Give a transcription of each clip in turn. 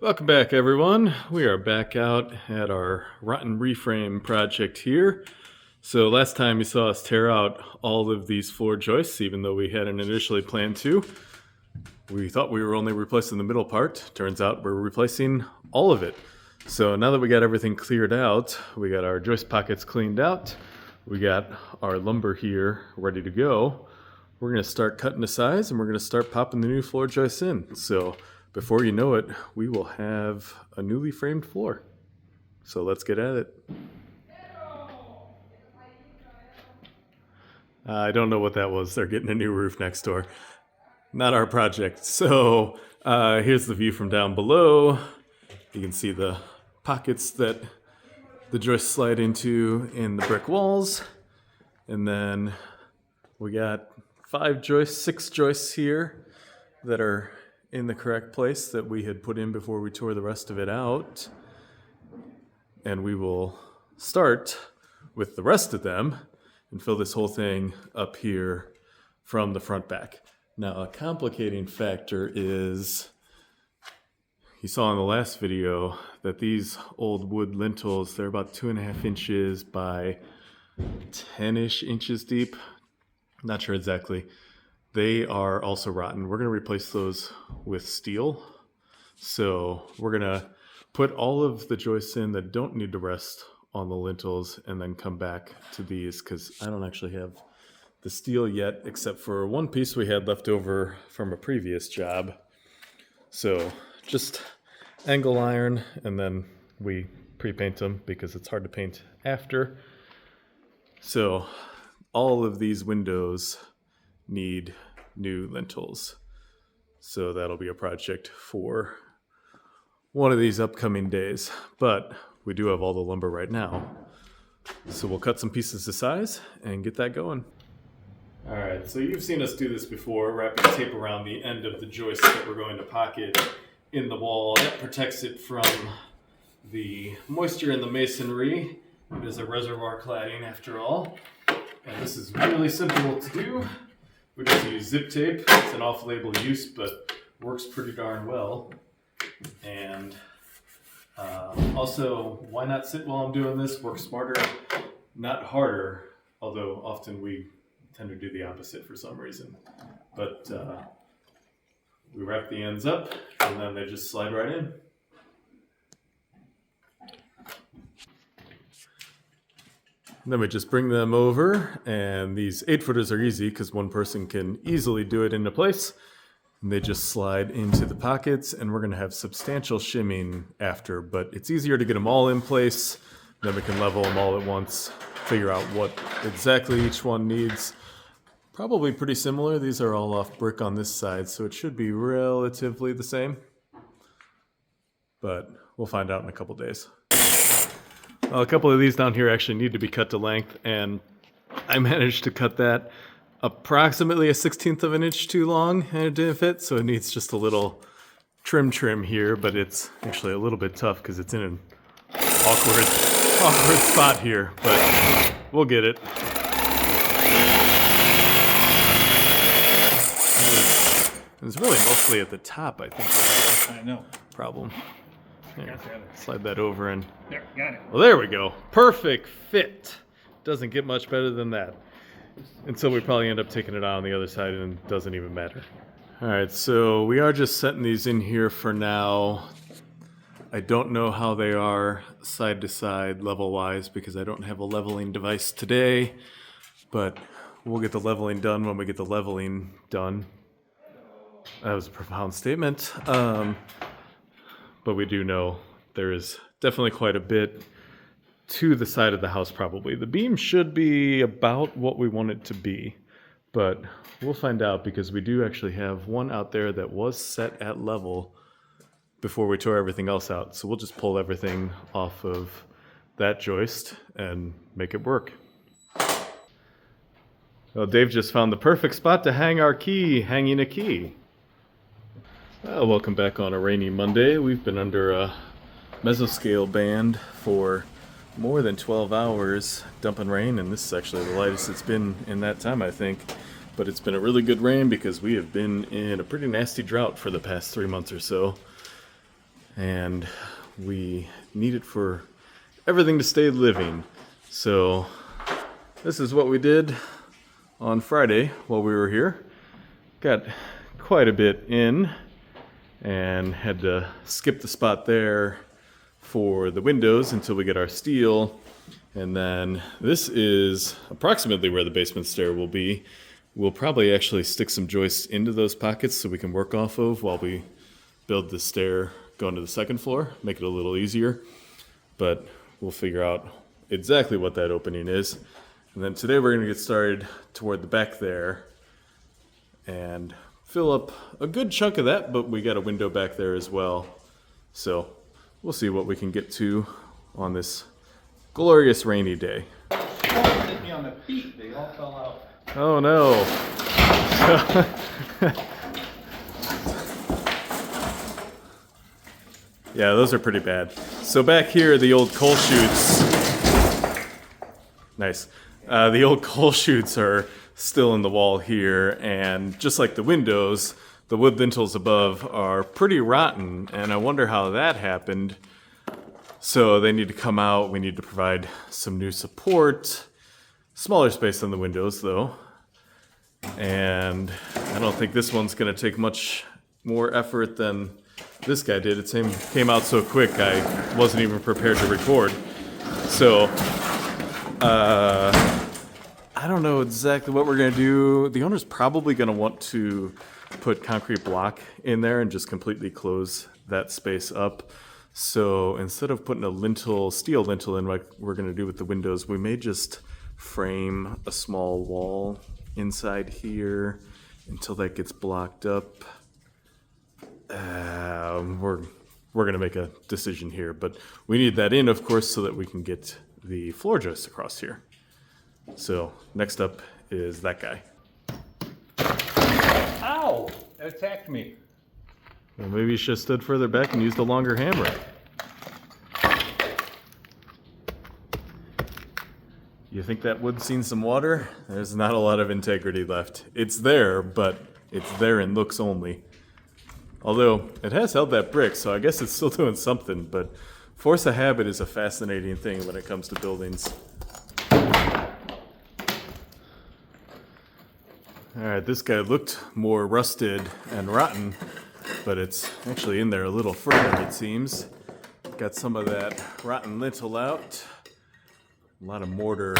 Welcome back, everyone. We are back out at our rotten reframe project here. So last time you saw us tear out all of these floor joists, even though we hadn't initially planned to. We thought we were only replacing the middle part. Turns out we're replacing all of it. So now that we got everything cleared out, we got our joist pockets cleaned out, we got our lumber here ready to go, we're going to start cutting the size and we're going to start popping the new floor joists in. So before you know it, we will have a newly framed floor. So let's get at it. I don't know what that was. They're getting a new roof next door. Not our project. So here's the view from down below. You can see the pockets that the joists slide into in the brick walls. And then we got 6 joists here that are in the correct place that we had put in before we tore the rest of it out. And we will start with the rest of them and fill this whole thing up here from the front back. Now, a complicating factor is, you saw in the last video that these old wood lintels, they're about 2.5 inches by 10-ish inches deep. Not sure exactly. They are also rotten. We're going to replace those with steel. So we're going to put all of the joists in that don't need to rest on the lintels and then come back to these, because I don't actually have the steel yet, except for one piece we had left over from a previous job. So just angle iron, and then we pre-paint them because it's hard to paint after. So all of these windows need new lintels. So that'll be a project for one of these upcoming days. But we do have all the lumber right now. So we'll cut some pieces to size and get that going. All right, so you've seen us do this before, wrapping tape around the end of the joist that we're going to pocket in the wall. That protects it from the moisture in the masonry. It is a reservoir cladding after all. And this is really simple to do. We just use zip tape. It's an off-label use, but works pretty darn well. And also, why not sit while I'm doing this? Work smarter, not harder, although often we tend to do the opposite for some reason. But we wrap the ends up, and then they just slide right in. Then we just bring them over, and these 8-footers are easy because one person can easily do it into place. And they just slide into the pockets, and we're going to have substantial shimming after, but it's easier to get them all in place. Then we can level them all at once, figure out what exactly each one needs. Probably pretty similar. These are all off brick on this side, so it should be relatively the same. But we'll find out in a couple days. Well, a couple of these down here actually need to be cut to length, and I managed to cut that approximately a 1/16 of an inch too long, and it didn't fit, so it needs just a little trim here, but it's actually a little bit tough because it's in an awkward spot here, but we'll get it. It's really mostly at the top, I think, that's the I know. problem. Here, slide that over and There, got it. well, there we go. Perfect fit. Doesn't get much better than that. Until we probably end up taking it out on the other side and it doesn't even matter. All right, so we are just setting these in here for now. I don't know how they are side to side level-wise because I don't have a leveling device today, but we'll get the leveling done when we get the leveling done. That was a profound statement. But we do know there is definitely quite a bit to the side of the house probably. The beam should be about what we want it to be, but we'll find out because we do actually have one out there that was set at level before we tore everything else out. So we'll just pull everything off of that joist and make it work. Well, Dave just found the perfect spot to hang our key, hanging a key. Well, welcome back on a rainy Monday. We've been under a mesoscale band for more than 12 hours, dumping rain, and this is actually the lightest it's been in that time, I think. But it's been a really good rain because we have been in a pretty nasty drought for the past 3 months or so. and we need it for everything to stay living. So this is what we did on Friday while we were here. Got quite a bit in and had to skip the spot there for the windows until we get our steel. And then this is approximately where the basement stair will be. We'll probably actually stick some joists into those pockets so we can work off of while we build the stair going to the second floor, make it a little easier. But we'll figure out exactly what that opening is. And then today we're going to get started toward the back there and fill up a good chunk of that, but we got a window back there as well. So we'll see what we can get to on this glorious rainy day. Hit me on the feet, they all fell out. Oh no. Yeah, those are pretty bad. So back here, the old coal chutes. Nice. The old coal chutes are still in the wall here, and just like the windows, the wood lintels above are pretty rotten, and I wonder how that happened. So they need to come out. We need to provide some new support. Smaller space than the windows, though. And I don't think this one's going to take much more effort than this guy did. It came out so quick, I wasn't even prepared to record. So, I don't know exactly what we're going to do. The owner's probably going to want to put concrete block in there and just completely close that space up. So instead of putting a steel lintel in like we're going to do with the windows, we may just frame a small wall inside here until that gets blocked up. We're going to make a decision here, but we need that in, of course, so that we can get the floor joist across here. So next up is that guy. Ow! That attacked me. Well, maybe you should have stood further back and used a longer hammer. You think that wood's seen some water? There's not a lot of integrity left. It's there, but it's there in looks only. Although, it has held that brick, so I guess it's still doing something, but force of habit is a fascinating thing when it comes to buildings. Alright, this guy looked more rusted and rotten, but it's actually in there a little further, it seems. Got some of that rotten lintel out. A lot of mortar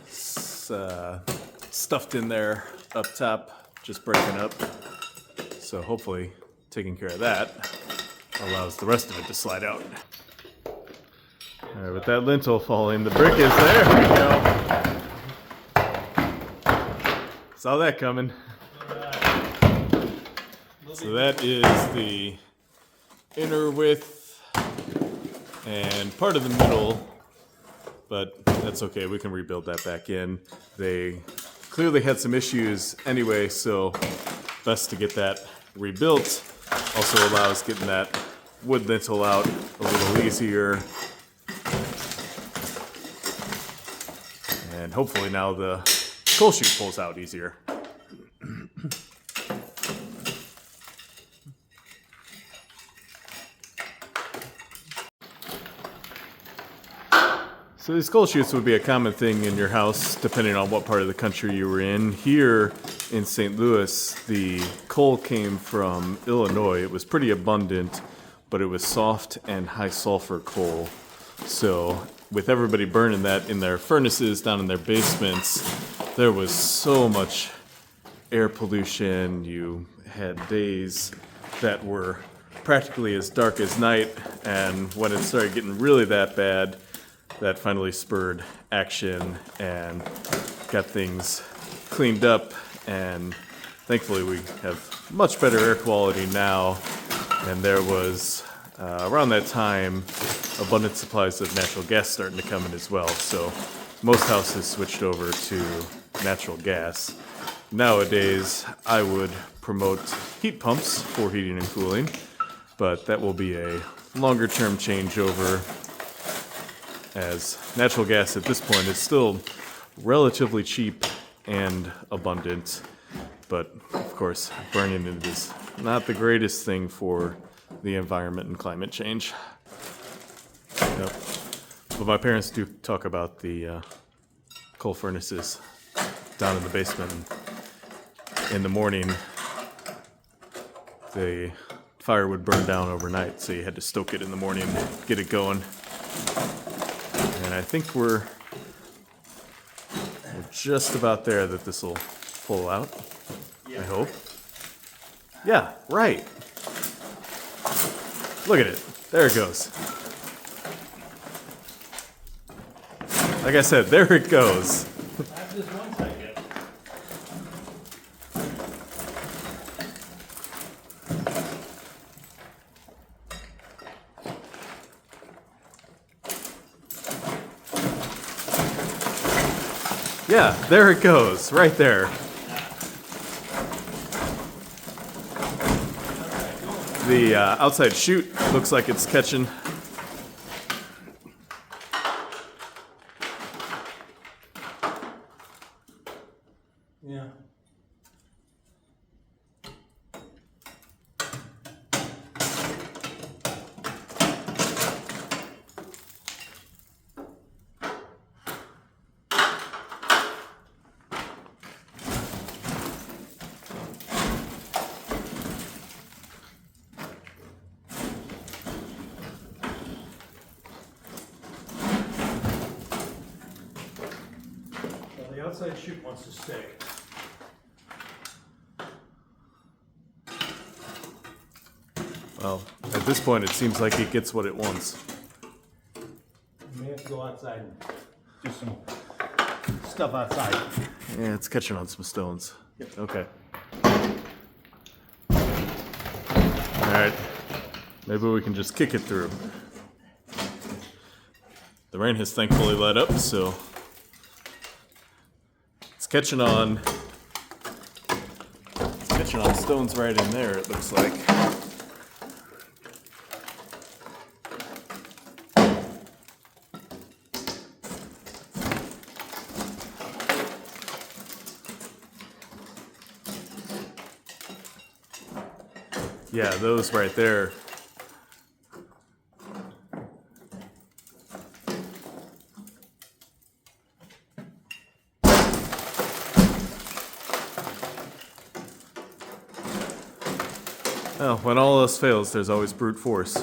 stuffed in there up top, just breaking up. So hopefully taking care of that allows the rest of it to slide out. Alright, with that lintel falling, the brick is there. There we go. Saw that coming. So that is the inner width and part of the middle, but that's okay, we can rebuild that back in. They clearly had some issues anyway, so best to get that rebuilt. Also allows getting that wood lintel out a little easier. And hopefully now the coal chute pulls out easier. So these coal chutes would be a common thing in your house depending on what part of the country you were in. Here in St. Louis, the coal came from Illinois. It was pretty abundant, but it was soft and high sulfur coal. So with everybody burning that in their furnaces down in their basements, there was so much air pollution. You had days that were practically as dark as night, and when it started getting really that bad, that finally spurred action and got things cleaned up, and thankfully we have much better air quality now. And there was around that time abundant supplies of natural gas starting to come in as well, so most houses switched over to natural gas. Nowadays I would promote heat pumps for heating and cooling, but that will be a longer term changeover, as natural gas at this point is still relatively cheap and abundant, but of course burning it is not the greatest thing for the environment and climate change. Yep. But my parents do talk about the coal furnaces down in the basement. In the morning, the fire would burn down overnight, so you had to stoke it in the morning to get it going. And I think we're just about there that this will pull out. I hope. Yeah, right. Look at it. There it goes. Like I said, there it goes. That's just one second. Yeah, there it goes. Right there. The outside chute looks like it's catching. Yeah. Well, the outside chute wants to stay. Well, at this point, it seems like it gets what it wants. You may have to go outside and do some stuff outside. Yeah, it's catching on some stones. Yep. Okay. Alright. Maybe we can just kick it through. The rain has thankfully let up, so it's catching on. It's catching on stones right in there, it looks like. Yeah, those right there. Well, when all else fails, there's always brute force.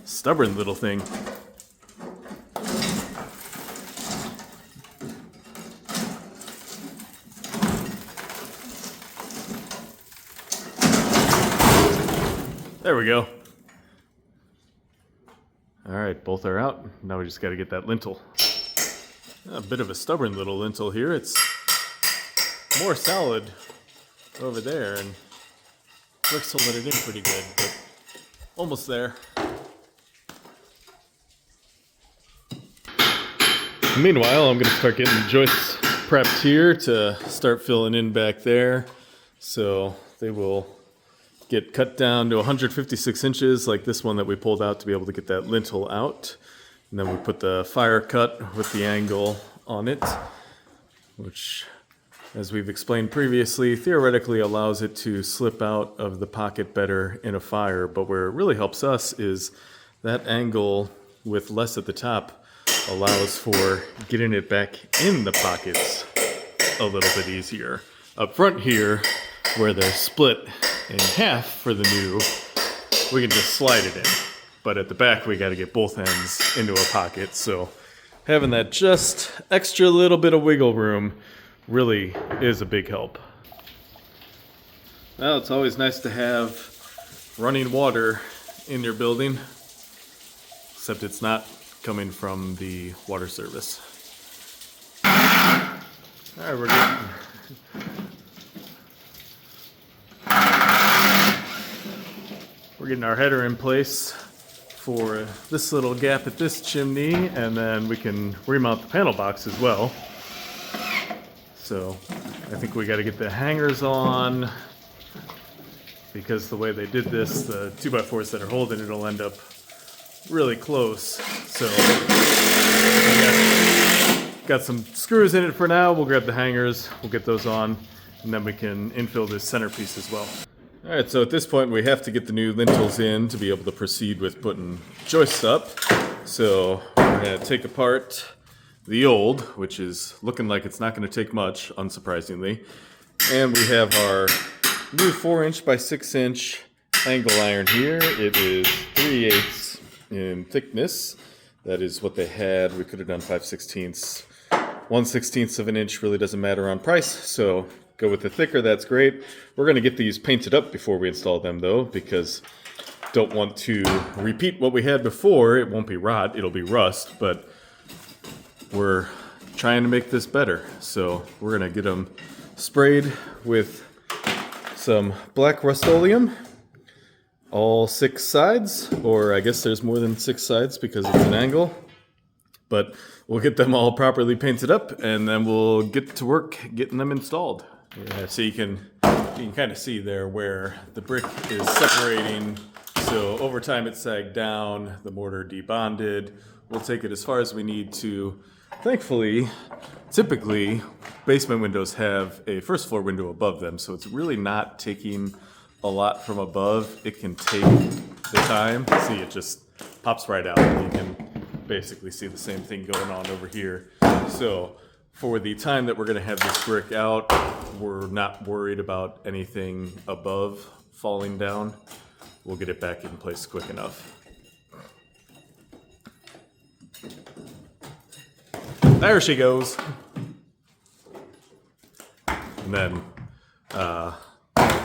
Stubborn little thing. There we go. All right, both are out. Now we just got to get that lintel. A bit of a stubborn little lintel here. It's more solid over there and looks to let it in pretty good, but almost there. Meanwhile, I'm going to start getting the joists prepped here to start filling in back there. So they will get cut down to 156 inches like this one that we pulled out to be able to get that lintel out. And then we put the fire cut with the angle on it, which, as we've explained previously, theoretically allows it to slip out of the pocket better in a fire. But where it really helps us is that angle with less at the top allows for getting it back in the pockets a little bit easier. Up front here, where they're split in half for the new, we can just slide it in. But at the back, we got to get both ends into a pocket. So having that just extra little bit of wiggle room really is a big help. Well, it's always nice to have running water in your building, except it's not coming from the water service. All right, we're getting... we're getting our header in place for this little gap at this chimney, and then we can remount the panel box as well. So I think we got to get the hangers on, because the way they did this, the 2x4s that are holding it will end up really close. So got some screws in it for now. We'll grab the hangers, we'll get those on, and then we can infill this centerpiece as well. All right, so at this point we have to get the new lintels in to be able to proceed with putting joists up. So we're gonna take apart the old, which is looking like it's not gonna take much, unsurprisingly. And we have our new 4" by 6" angle iron here. It is 3/8 in thickness. That is what they had. We could have done 5/16. 1/16 of an inch really doesn't matter on price, so go with the thicker, that's great. We're gonna get these painted up before we install them though, because don't want to repeat what we had before. It won't be rot, it'll be rust, but we're trying to make this better. So we're gonna get them sprayed with some black Rust-Oleum, all 6 sides, or I guess there's more than 6 sides because it's an angle. But we'll get them all properly painted up, and then we'll get to work getting them installed. Yeah, so you can kind of see there where the brick is separating. So over time it sagged down, the mortar debonded. We'll take it as far as we need to. Thankfully, typically basement windows have a first floor window above them, so it's really not taking a lot from above. It can take the time. See, it just pops right out. You can basically see the same thing going on over here. So for the time that we're going to have this brick out, we're not worried about anything above falling down. We'll get it back in place quick enough. There she goes. And then a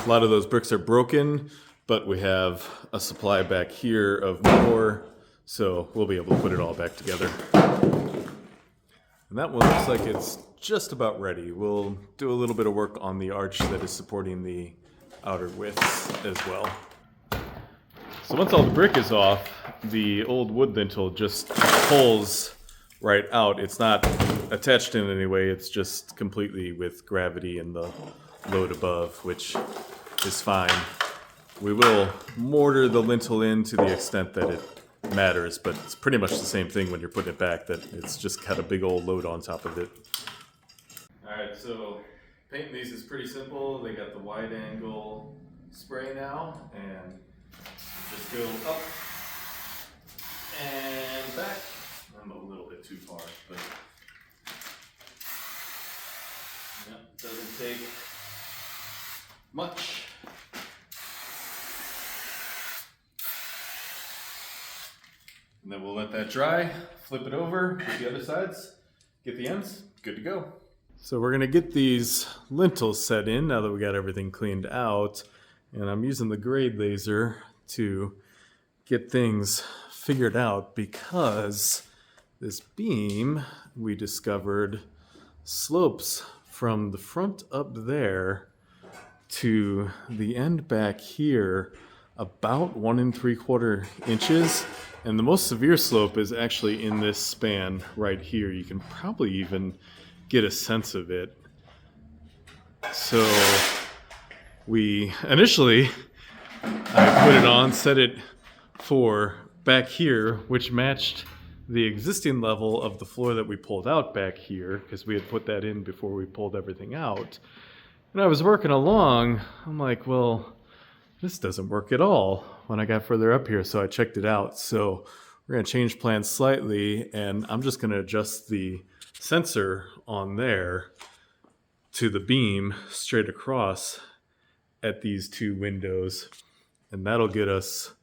lot of those bricks are broken, but we have a supply back here of more, so we'll be able to put it all back together. And that one looks like it's just about ready. We'll do a little bit of work on the arch that is supporting the outer widths as well. So once all the brick is off, the old wood lintel just pulls right out. It's not attached in any way, it's just completely with gravity and the load above, which is fine. We will mortar the lintel in to the extent that it matters, but it's pretty much the same thing when you're putting it back, that it's just got a big old load on top of it. Alright, so painting these is pretty simple. They got the wide angle spray now, and just go up and back. I'm a little bit too far, but yeah, it doesn't take much. And then we'll let that dry, flip it over, get the other sides, get the ends, good to go. So we're gonna get these lintels set in now that we got everything cleaned out. And I'm using the grade laser to get things figured out, because this beam we discovered slopes from the front up there to the end back here about 1 3/4 inches. And the most severe slope is actually in this span right here. You can probably even get a sense of it. So we initially, I put it on, set it for back here, which matched the existing level of the floor that we pulled out back here, because we had put that in before we pulled everything out. And I was working along, I'm like, well, this doesn't work at all when I got further up here, so I checked it out. So we're gonna change plans slightly, and I'm just gonna adjust the sensor on there to the beam straight across at these 2 windows, and that'll get us,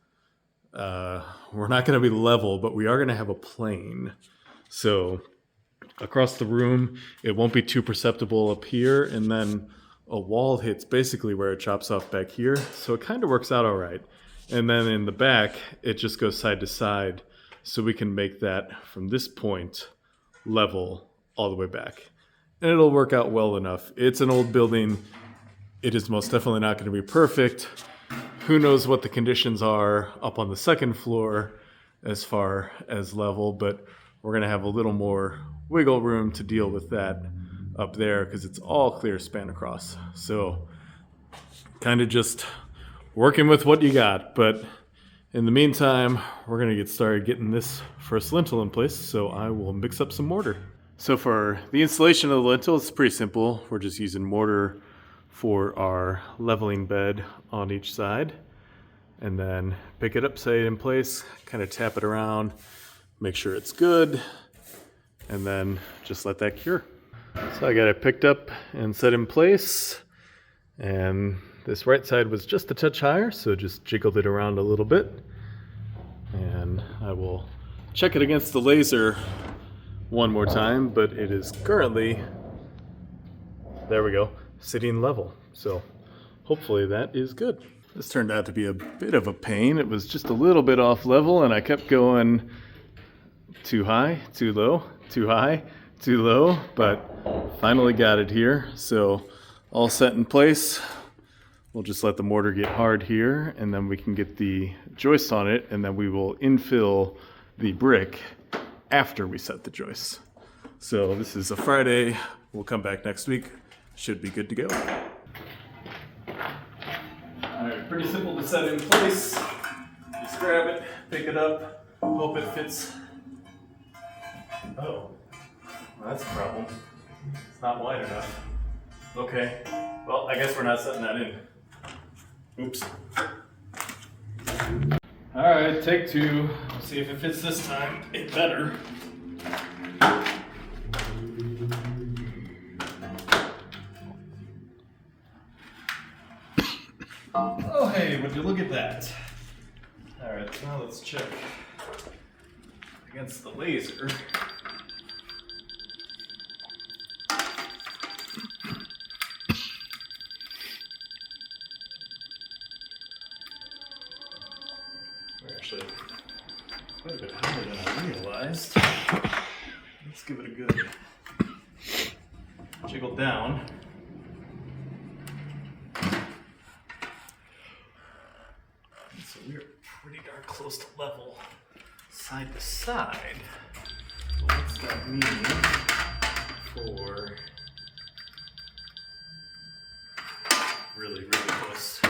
we're not gonna be level, but we are gonna have a plane. So across the room, it won't be too perceptible up here, and then a wall hits basically where it chops off back here, so it kind of works out all right. And then in the back, it just goes side to side, so we can make that from this point level all the way back. And it'll work out well enough. It's an old building. It is most definitely not going to be perfect, Who knows what the conditions are up on the second floor as far as level, but we're going to have a little more wiggle room to deal with that up there because it's all clear span across. So kind of just working with what you got. But in the meantime, we're going to get started getting this first lintel in place. So I will mix up some mortar. So for the installation of the lintel, it's pretty simple. We're just using mortar for our leveling bed on each side, and then pick it up, set it in place, kind of tap it around, make sure it's good, and then just let that cure. So I got it picked up and set in place, and this right side was just a touch higher, so just jiggled it around a little bit, and I will check it against the laser one more time, but it is currently, there we go, sitting level. So hopefully that is good. This turned out to be a bit of a pain. It was just a little bit off level and I kept going too high, too low, too high, too low, but finally got it here. So all set in place. We'll just let the mortar get hard here and then we can get the joists on it, and then we will infill the brick after we set the joists. So this is a Friday. We'll come back next week. Should be good to go. Alright, pretty simple to set in place. Just grab it, pick it up, hope it fits. Oh, well, that's a problem. It's not wide enough. Okay, well, I guess we're not setting that in. Oops. Alright, take two. Let's see if it fits this time. It better. Oh, hey, would you look at that? All right, now let's check against the laser. We're actually quite a bit higher than I realized. Let's give it a good jiggle down. So we're pretty darn close to level side to side. So what's that mean for really close?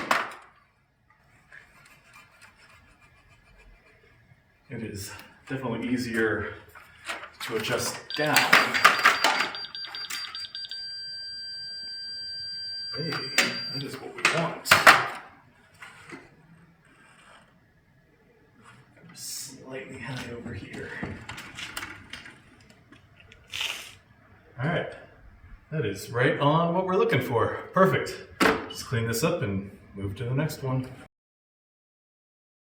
It is definitely easier to adjust down. Hey, that is what we want. Slightly high over here. All right, that is right on what we're looking for. Perfect. Just clean this up and move to the next one.